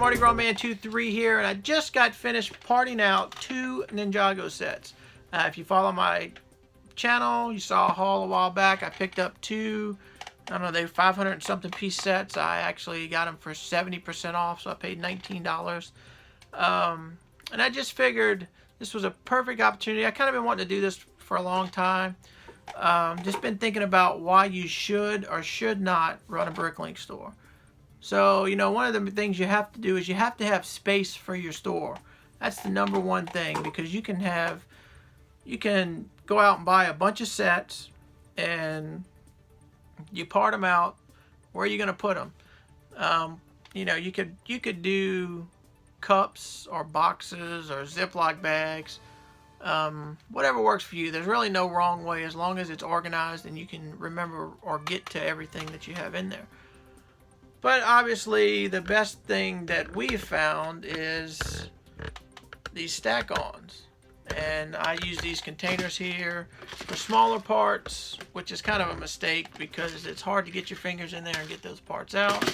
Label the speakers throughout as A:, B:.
A: Mardi Gras Man 23 here, and I just got finished parting out 2 Ninjago sets. If you follow my channel, you saw a haul a while back. I picked up 2, I don't know, they were 500 something piece sets. I actually got them for 70% off, so I paid $19. And I just figured this was a perfect opportunity. I kind of been wanting to do this for a long time. Just been thinking about why you should or should not run a Bricklink store. So, you know, one of the things you have to do is you have to have space for your store. That's the #1 thing, because you can go out and buy a bunch of sets and you part them out. Where are you going to put them? You know, you could do cups or boxes or Ziploc bags. Whatever works for you. There's really no wrong way as long as it's organized and you can remember or get to everything that you have in there. But obviously the best thing that we've found is these stack-ons. And I use these containers here for smaller parts, which is kind of a mistake because it's hard to get your fingers in there and get those parts out.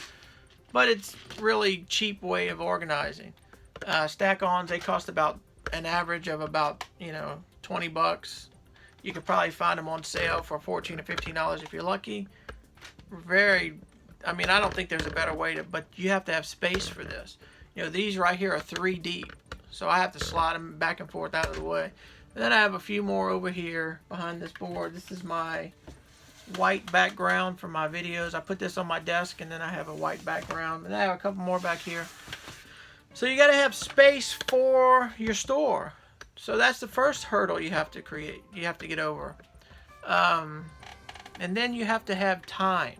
A: But it's really cheap way of organizing. Stack-ons, they cost about an average of about, you know, 20 bucks. You could probably find them on sale for $14 or $15 if you're lucky. I mean, I don't think there's a better way to, but you have to have space for this. You know, these right here are 3 deep, so I have to slide them back and forth out of the way. And then I have a few more over here behind this board. This is my white background for my videos. I put this on my desk, and then I have a white background. And I have a couple more back here. So you got to have space for your store. So that's the first hurdle you have to create. You have to get over. And then you have to have time.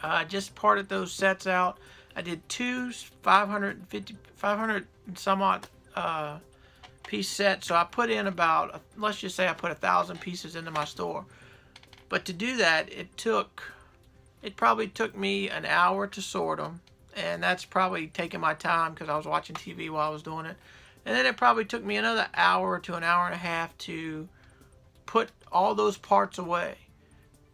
A: I just parted those sets out. I did 2 500 and some odd piece sets. So I put in about, let's just say I put 1,000 pieces into my store. But to do that, it probably took me an hour to sort them. And that's probably taking my time because I was watching TV while I was doing it. And then it probably took me another hour to an hour and a half to put all those parts away.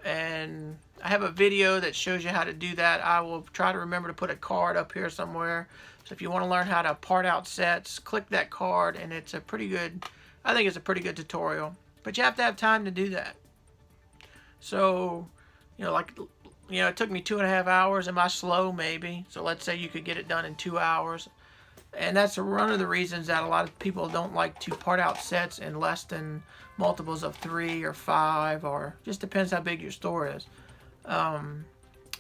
A: And I have a video that shows you how to do that. I will try to remember to put a card up here somewhere. So if you want to learn how to part out sets, click that card, and it's a pretty good, I think it's a pretty good tutorial. But you have to have time to do that. So, you know, it took me 2.5 hours. Am I slow? Maybe. So let's say you could get it done in 2 hours. And that's one of the reasons that a lot of people don't like to part out sets in less than multiples of 3 or 5, or just depends how big your store is.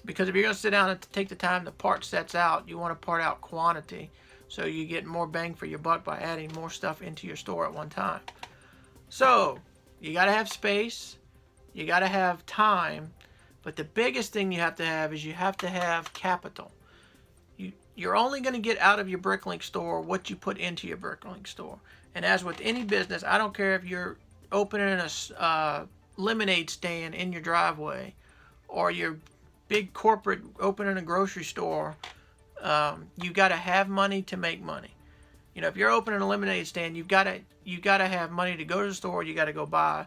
A: Because if you're going to sit down and take the time to part sets out, you want to part out quantity. So you get more bang for your buck by adding more stuff into your store at one time. So you got to have space. You got to have time. But the biggest thing you have to have is you have to have capital. You're only going to get out of your Bricklink store what you put into your Bricklink store. And as with any business, I don't care if you're opening a lemonade stand in your driveway or your big corporate opening a grocery store. You got to have money to make money. You know, if you're opening a lemonade stand, you got to have money to go to the store. You got to go buy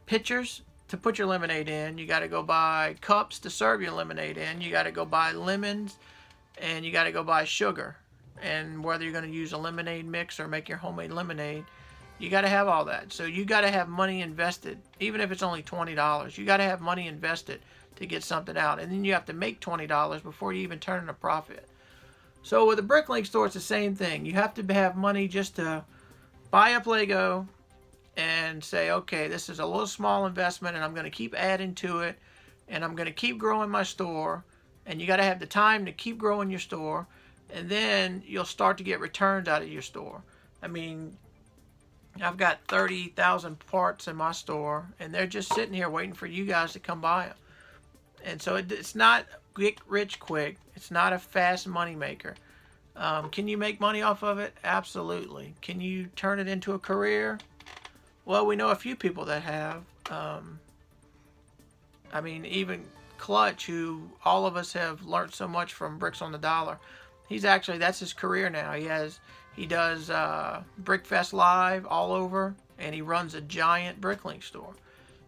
A: pitchers to put your lemonade in. You got to go buy cups to serve your lemonade in. You got to go buy lemons, and you got to go buy sugar. And whether you're going to use a lemonade mix or make your homemade lemonade, you got to have all that. So you got to have money invested, even if it's only $20. You got to have money invested to get something out. And then you have to make $20 before you even turn in a profit. So with a Bricklink store, it's the same thing. You have to have money just to buy up Lego and say, okay, this is a little small investment and I'm going to keep adding to it and I'm going to keep growing my store. And you got to have the time to keep growing your store, and then you'll start to get returns out of your store. I mean, I've got 30,000 parts in my store, and they're just sitting here waiting for you guys to come buy them. And so it's not get rich quick. It's not a fast money maker. Can you make money off of it? Absolutely. Can you turn it into a career? Well, we know a few people that have. I mean, even Clutch, who all of us have learned so much from Bricks on the Dollar, that's his career now. He does Brickfest Live all over, and he runs a giant Bricklink store.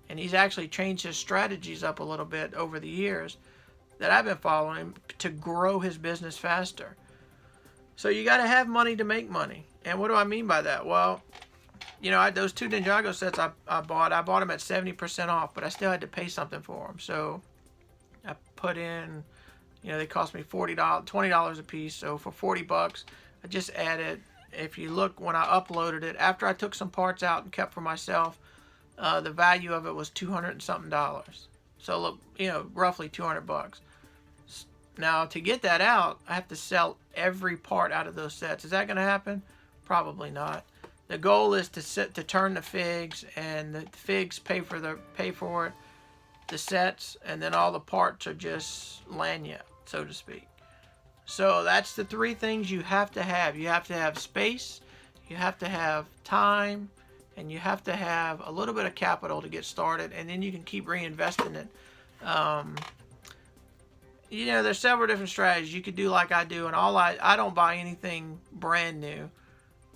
A: And he's actually changed his strategies up a little bit over the years that I've been following him to grow his business faster. So you got to have money to make money. And what do I mean by that? Well, you know, those two Ninjago sets I bought them at 70% off, but I still had to pay something for them. So I put in, you know, they cost me $20 a piece. So for 40 bucks, I just added, if you look when I uploaded it, after I took some parts out and kept for myself, the value of it was 200 and something dollars. So look, you know, roughly 200 bucks. Now to get that out, I have to sell every part out of those sets. Is that going to happen? Probably not. The goal is to turn the figs, and the figs pay for it, the sets, and then all the parts are just lanyard, so to speak. So that's the three things you have to have. You have to have space, you have to have time, and you have to have a little bit of capital to get started, and then you can keep reinvesting it. You know, there's several different strategies you could do, like I do, and I don't buy anything brand new,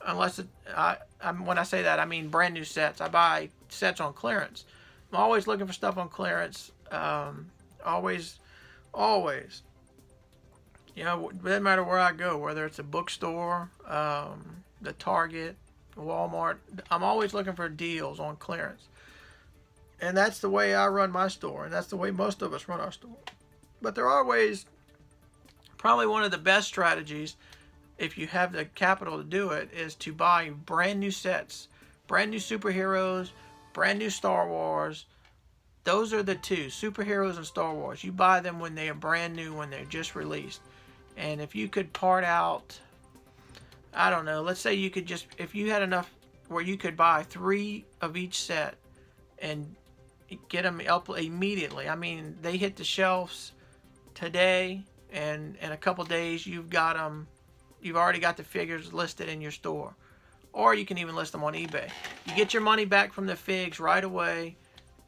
A: unless when I say that, I mean brand new sets. I buy sets on clearance. I'm always looking for stuff on clearance. Always. You know, it doesn't matter where I go, whether it's a bookstore, the Target, Walmart. I'm always looking for deals on clearance. And that's the way I run my store, and that's the way most of us run our store. But there are ways, probably one of the best strategies, if you have the capital to do it, is to buy brand new sets, brand new superheroes, brand new Star Wars. Those are the two, superheroes and Star Wars. You buy them when they are brand new, when they're just released. And if you could part out, I don't know, let's say you could just, if you had enough where you could buy 3 of each set and get them up immediately. I mean, they hit the shelves today, and in a couple days you've got them, you've already got the figures listed in your store. Or you can even list them on eBay. You get your money back from the figs right away,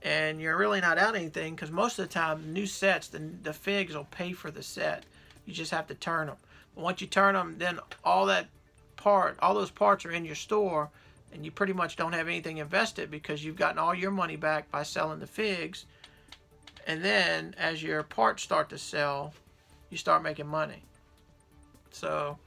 A: and you're really not out anything, because most of the time, new sets, the figs will pay for the set. You just have to turn them. But once you turn them, then all those parts are in your store, and you pretty much don't have anything invested, because you've gotten all your money back by selling the figs. And then as your parts start to sell, you start making money. So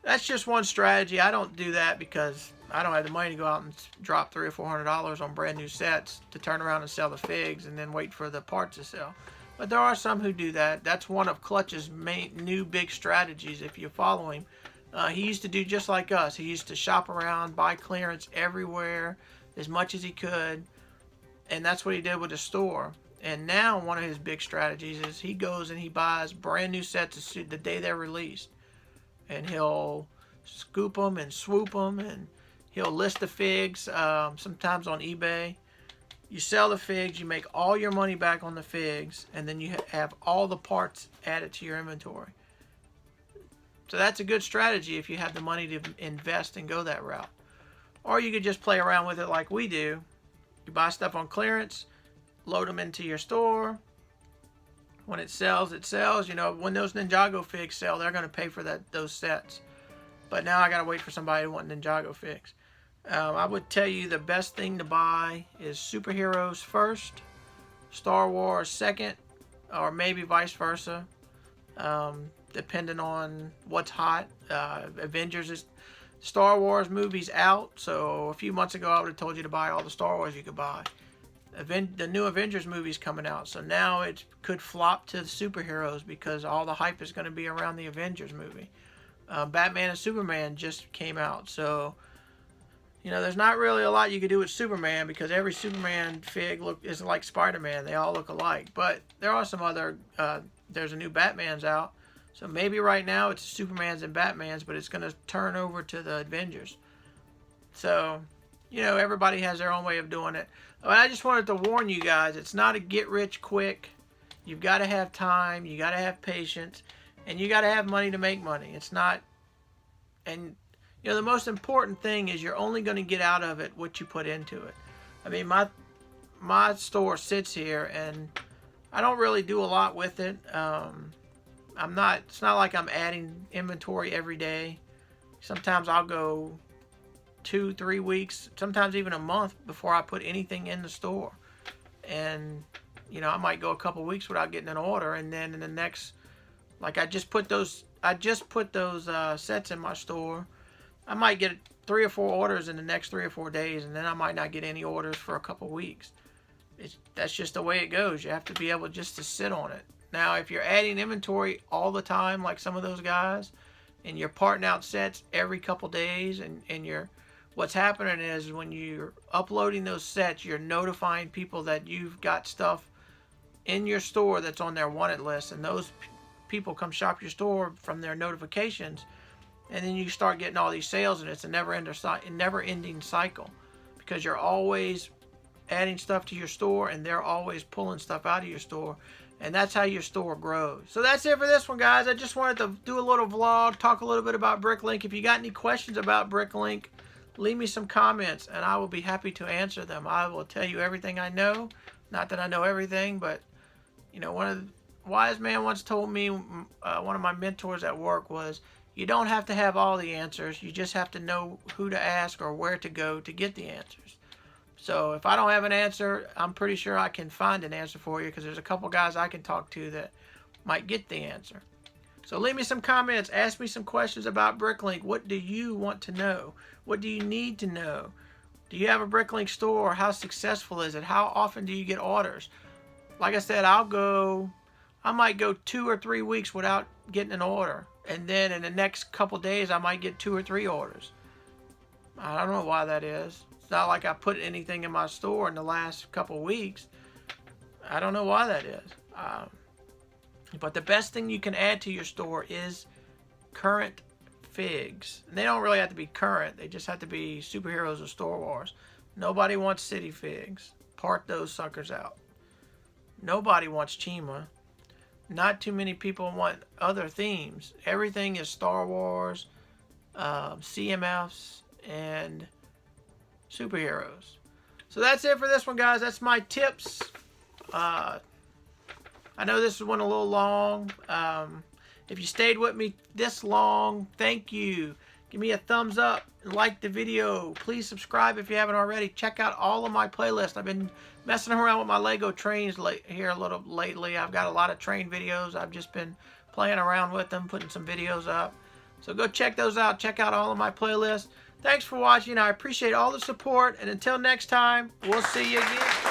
A: that's just one strategy. I don't do that because I don't have the money to go out and drop $300 or $400 on brand new sets to turn around and sell the figs and then wait for the parts to sell. But there are some who do that. That's one of Clutch's new big strategies. If you follow him, he used to do just like us. He used to shop around, buy clearance everywhere as much as he could, and that's what he did with the store. And now one of his big strategies is he goes and he buys brand new sets the day they're released, and he'll scoop them and swoop them, and he'll list the figs sometimes on eBay. You sell the figs, you make all your money back on the figs, and then you have all the parts added to your inventory. So that's a good strategy if you have the money to invest and go that route. Or you could just play around with it like we do. You buy stuff on clearance, load them into your store. When it sells, it sells. You know, when those Ninjago figs sell, they're going to pay for those sets. But now I got to wait for somebody to want Ninjago figs. I would tell you the best thing to buy is superheroes first, Star Wars second, or maybe vice versa, depending on what's hot. Star Wars movies out, so a few months ago I would have told you to buy all the Star Wars you could buy. The new Avengers movie's coming out, so now it could flop to the superheroes because all the hype is going to be around the Avengers movie. Batman and Superman just came out, so you know, there's not really a lot you could do with Superman because every Superman fig is like Spider-Man. They all look alike. But there are some other, there's a new Batman's out. So maybe right now it's Superman's and Batman's, but it's going to turn over to the Avengers. So, you know, everybody has their own way of doing it. But I just wanted to warn you guys, it's not a get rich quick. You've got to have time. You got to have patience. And you got to have money to make money. It's not, and you know, the most important thing is you're only going to get out of it what you put into it. I mean, my store sits here, and I don't really do a lot with it. It's not like I'm adding inventory every day. Sometimes I'll go 2-3 weeks, sometimes even a month before I put anything in the store. And, you know, I might go a couple weeks without getting an order, and then in the next Like I just put those sets in my store. I might get 3 or 4 orders in the next 3 or 4 days, and then I might not get any orders for a couple weeks. That's just the way it goes. You have to be able just to sit on it. Now, if you're adding inventory all the time, like some of those guys, and you're parting out sets every couple days, and what's happening is when you're uploading those sets, you're notifying people that you've got stuff in your store that's on their wanted list, and those people come shop your store from their notifications, and then you start getting all these sales, and it's a never-ending cycle, because you're always adding stuff to your store, and they're always pulling stuff out of your store, and that's how your store grows. So that's it for this one, guys. I just wanted to do a little vlog, talk a little bit about Bricklink. If you got any questions about Bricklink, leave me some comments, and I will be happy to answer them. I will tell you everything I know. Not that I know everything, but you know, one of the wise man once told me, one of my mentors at work was, you don't have to have all the answers. You just have to know who to ask or where to go to get the answers. So if I don't have an answer, I'm pretty sure I can find an answer for you, because there's a couple guys I can talk to that might get the answer. So leave me some comments. Ask me some questions about Bricklink. What do you want to know? What do you need to know? Do you have a Bricklink store? How successful is it? How often do you get orders? Like I said, I might go 2 or 3 weeks without getting an order. And then in the next couple days, I might get 2 or 3 orders. I don't know why that is. It's not like I put anything in my store in the last couple weeks. I don't know why that is. But the best thing you can add to your store is current figs. And they don't really have to be current. They just have to be superheroes or Star Wars. Nobody wants city figs. Part those suckers out. Nobody wants Chima. Not too many people want other themes. Everything is Star Wars, CMFs, and superheroes. So that's it for this one, guys. That's my tips. I know this one a little long. If you stayed with me this long, thank you. Give me a thumbs up and like the video. Please subscribe if you haven't already. Check out all of my playlists. I've been messing around with my Lego trains here a little lately. I've got a lot of train videos. I've just been playing around with them, putting some videos up. So go check those out. Check out all of my playlists. Thanks for watching. I appreciate all the support. And until next time, we'll see you again.